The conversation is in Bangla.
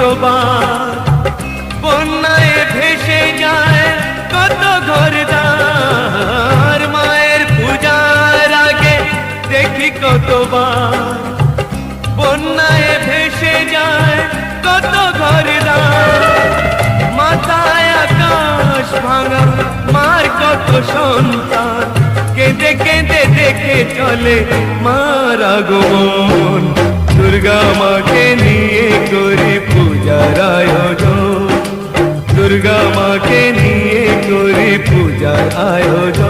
কতবার, বন্যায় ভেসে যায় কত ঘরদ্বার। মায়ের পূজার আগে দেখি কতবার, বন্যায় ভেসে যায় কত ঘরদ্বার। মাথায় আকাশ ভাঙা মার কত সন্তান, কেঁদে কেঁদে দেখে চলে মার আগমন। দুর্গা মাকে নিয়ে করি পূজার আয়োজন, দুর্গা মাকে নিয়ে করি পূজার আয়োজন।